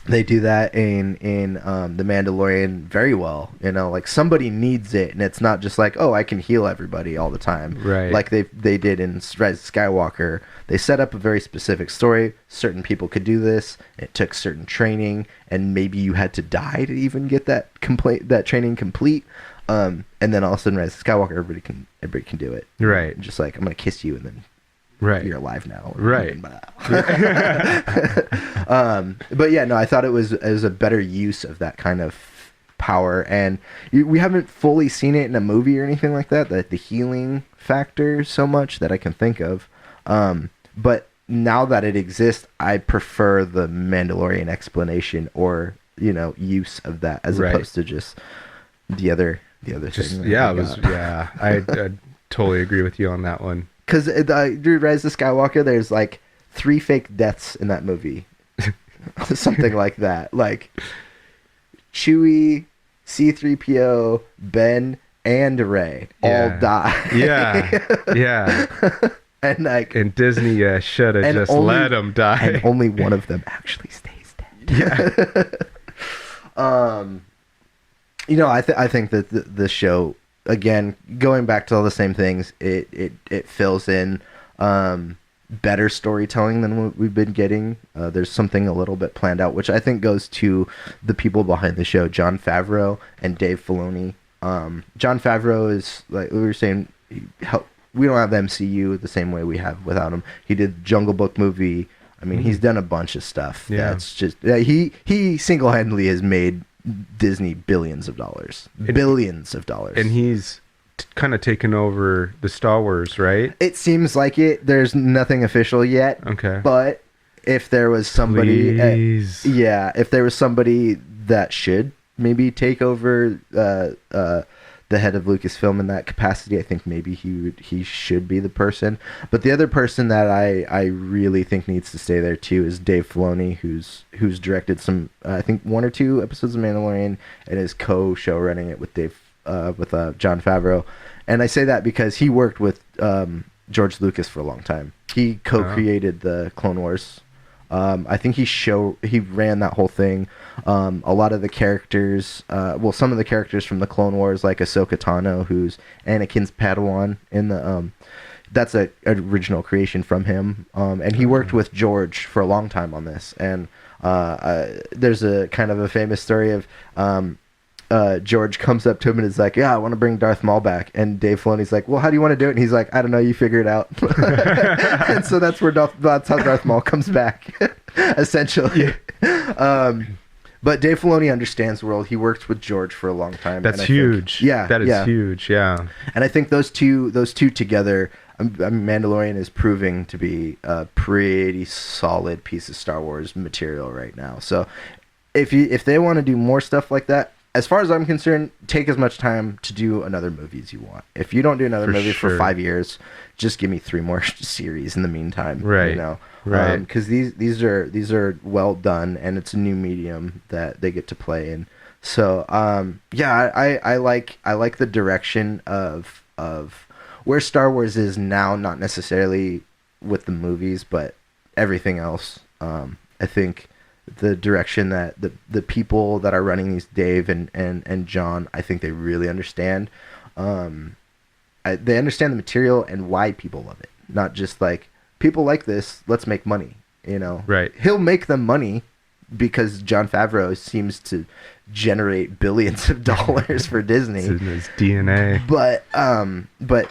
They do that in The Mandalorian very well. Like somebody needs it, and it's not just like, oh, I can heal everybody all the time. Right. Like they did in Rise of Skywalker. They set up a very specific story. Certain people could do this. It took certain training, and maybe you had to die to even get that training complete. And then all of a sudden, Rise of Skywalker, everybody can do it. Right. And just like, I'm gonna kiss you, and then. Right, you're alive now. Right. But yeah, no, I thought it was a better use of that kind of power, and we haven't fully seen it in a movie or anything like that. The healing factor so much that I can think of. But now that it exists, I prefer the Mandalorian explanation or use of that as opposed to just the other thing. I totally agree with you on that one. Because Rise of Skywalker, there's like 3 fake deaths in that movie. Something like that. Like Chewie, C-3PO, Ben, and Rey all die. Yeah. And Disney should have just let them die. And only one of them actually stays dead. I think that the show... Again, going back to all the same things, it fills in better storytelling than what we've been getting. There's something a little bit planned out, which I think goes to the people behind the show, Jon Favreau and Dave Filoni. Jon Favreau is, like we were saying, we don't have the MCU the same way we have without him. He did Jungle Book movie. I mean, he's done a bunch of stuff. Yeah. That's just he single-handedly has made Disney billions of dollars. And he's kind of taken over the Star Wars, right? It seems like it. There's nothing official yet. Okay. But if there was somebody, if there was somebody that should maybe take over the head of Lucasfilm in that capacity, I think maybe he should be the person. But the other person that I really think needs to stay there too is Dave Filoni, who's directed some I think 1 or 2 episodes of Mandalorian and is co-show running it with Jon Favreau. And I say that because he worked with George Lucas for a long time. He co-created the Clone Wars. I think he ran that whole thing. A lot of the characters, some of the characters from the Clone Wars, like Ahsoka Tano, who's Anakin's Padawan in the, that's a original creation from him. And he worked with George for a long time on this. And there's a kind of a famous story of George comes up to him and is like, yeah, I want to bring Darth Maul back. And Dave Filoni's like, well, how do you want to do it? And he's like, I don't know, you figure it out. And so that's how Darth Maul comes back, essentially. Yeah. But Dave Filoni understands the world. He worked with George for a long time. That's huge. That is huge. Yeah. And I think those two together, Mandalorian is proving to be a pretty solid piece of Star Wars material right now. So if they want to do more stuff like that, as far as I'm concerned, take as much time to do another movie as you want. If you don't do another movie for 5 years, just give me 3 more series in the meantime. Right. You know, right. Because these are well done, and it's a new medium that they get to play in. So I like the direction of where Star Wars is now, not necessarily with the movies, but everything else. I think the direction that the people that are running these, Dave and John, I think they really understand. They understand the material and why people love it. Not just like, people like this, let's make money, you know? Right. He'll make them money because Jon Favreau seems to generate billions of dollars for Disney. It's in his DNA. But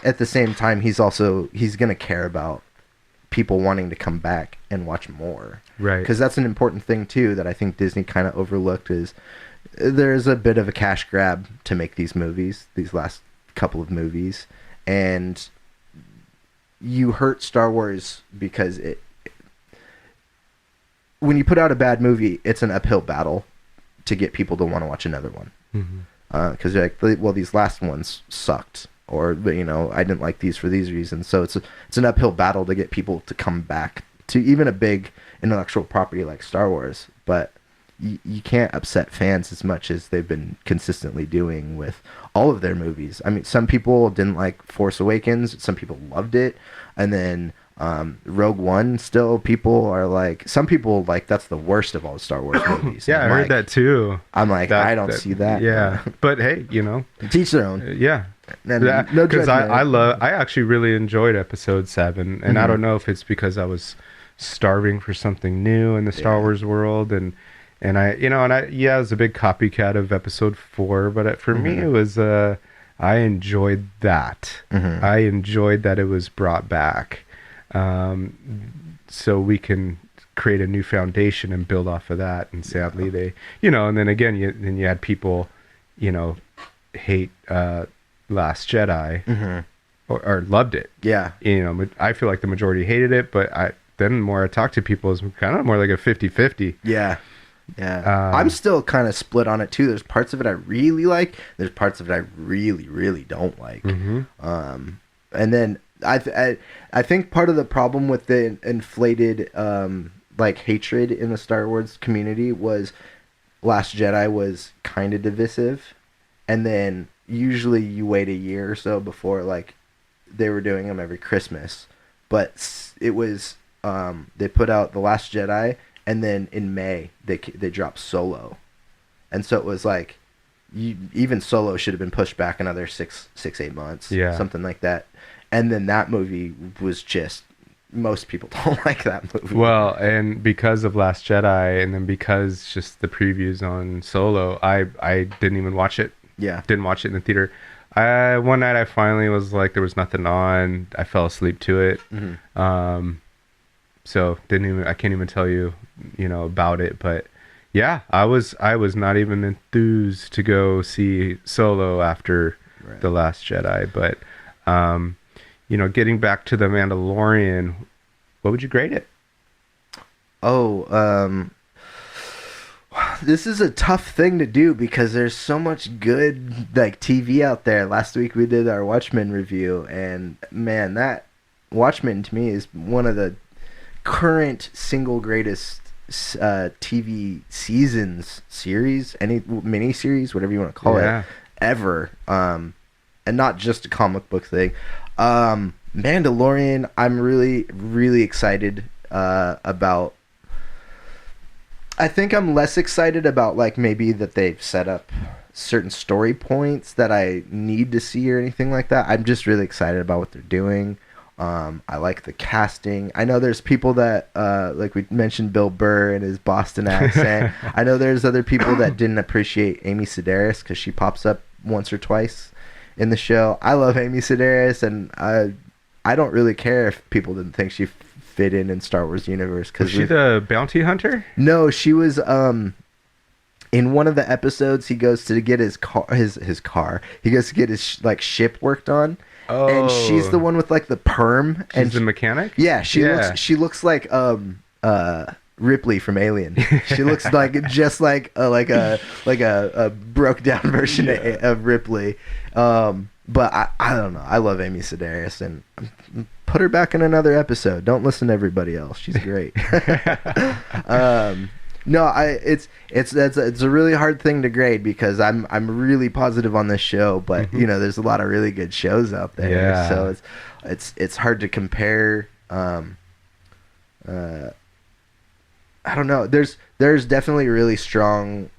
at the same time, he's going to care about people wanting to come back and watch more. Right. Because that's an important thing too that I think Disney kind of overlooked, is there's a bit of a cash grab to make these movies, these last couple of movies, and you hurt Star Wars because when you put out a bad movie, it's an uphill battle to get people to want to watch another one. Because you're like, well, these last ones sucked, or you know, I didn't like these for these reasons. So it's an uphill battle to get people to come back to even a big intellectual property like Star Wars. But you can't upset fans as much as they've been consistently doing with all of their movies. I mean, some people didn't like Force Awakens, some people loved it, and then Rogue One, still people are like, some people like, that's the worst of all the Star Wars movies. Yeah, I heard that too. I'm like, I don't see that. Yeah, but hey, you know, teach their own. Yeah. Because I actually really enjoyed Episode 7, and I don't know if it's because I was starving for something new in the Star Wars world, and I was a big copycat of Episode 4, but for me it was I enjoyed that. I enjoyed that it was brought back, so we can create a new foundation and build off of that. And sadly they, and then again you had people, hate Last Jedi, or loved it. Yeah. I feel like the majority hated it, but then the more I talk to people, it's kind of more like a 50-50. Yeah. Yeah. I'm still kind of split on it too. There's parts of it I really like. There's parts of it I really, really don't like. And then I think part of the problem with the inflated hatred in the Star Wars community was Last Jedi was kind of divisive, and then usually you wait a year or so before, like, they were doing them every Christmas, but it was they put out The Last Jedi, and then in May they dropped Solo, and so it was like, even Solo should have been pushed back another 6-8 months, something like that. And then that movie was just most people don't like that movie. Well, and because of Last Jedi, and then because just the previews on Solo, I didn't even watch it. Yeah. Didn't watch it in the theater. One night I finally was like, there was nothing on. I fell asleep to it. So I can't even tell you, about it. But yeah, I was not even enthused to go see Solo after The Last Jedi. But, getting back to The Mandalorian, what would you grade it? This is a tough thing to do because there's so much good like TV out there. Last week we did our Watchmen review, and man, that Watchmen to me is one of the current single greatest TV series, any mini series, whatever you want to call it, ever. And not just a comic book thing. Mandalorian, I'm really, really excited about. I think I'm less excited about like maybe that they've set up certain story points that I need to see or anything like that. I'm just really excited about what they're doing. I like the casting. I know there's people that like we mentioned Bill Burr and his Boston accent. I know there's other people that didn't appreciate Amy Sedaris because she pops up once or twice in the show. I love Amy Sedaris, and I don't really care if people didn't think she fit in Star Wars universe. Was she the bounty hunter? No, she was in one of the episodes. He goes to get his car. He goes to get his ship worked on. Oh. And she's the one with like the perm. She's the mechanic? Yeah, she looks like Ripley from Alien. She looks like just like a broke down version of Ripley. But I don't know. I love Amy Sedaris, and put her back in another episode. Don't listen to everybody else. She's great. No, it's a really hard thing to grade because I'm really positive on this show, but there's a lot of really good shows out there. Yeah. So it's hard to compare. I don't know. There's definitely really strong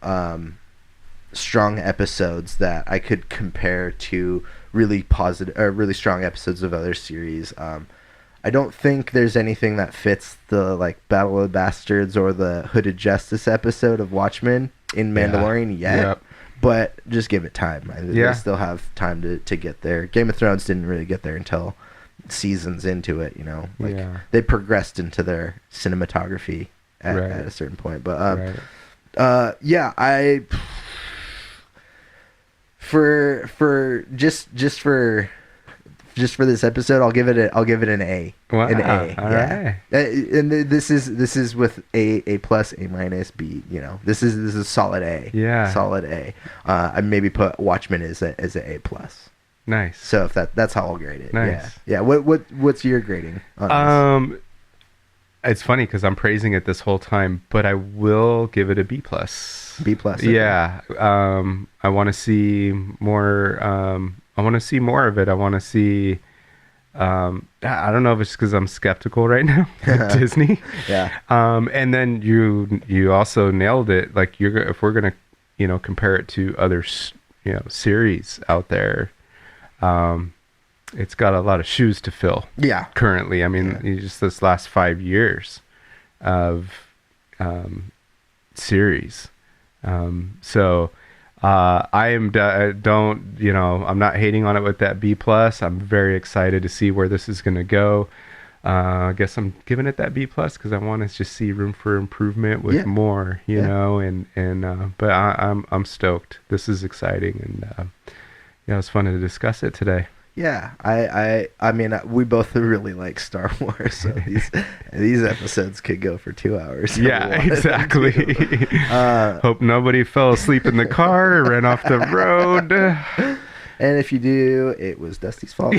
episodes that I could compare to really positive or really strong episodes of other series. I don't think there's anything that fits the like Battle of the Bastards or the Hooded Justice episode of Watchmen in Mandalorian yet. But just give it time. They still have time to get there. Game of Thrones didn't really get there until seasons into it, They progressed into their cinematography at a certain point. But for this episode, I'll give it an A. Wow. An A. All right. And this is with A plus, A minus, B. This is solid A. Yeah. Solid A. I maybe put Watchmen as a A plus. Nice. So if that's how I'll grade it. Nice. Yeah. What's your grading on this? It's funny because I'm praising it this whole time, but I will give it a B plus. B plus. Okay. Yeah. I want to see more. I want to see more of it. I want to see. I don't know if it's because I'm skeptical right now with Disney. Yeah. And then you also nailed it. Like if we're gonna, compare it to other, series out there, it's got a lot of shoes to fill. Yeah. Currently, I mean, just this last 5 years of series. So I am I'm not hating on it with that B plus. I'm very excited to see where this is going to go. I guess I'm giving it that B plus because I want to just see room for improvement with more, but I'm stoked. This is exciting, and it was fun to discuss it today. Yeah, I mean, we both really like Star Wars, so these episodes could go for 2 hours. Yeah, exactly. Hope nobody fell asleep in the car or ran off the road. And if you do, it was Dusty's fault.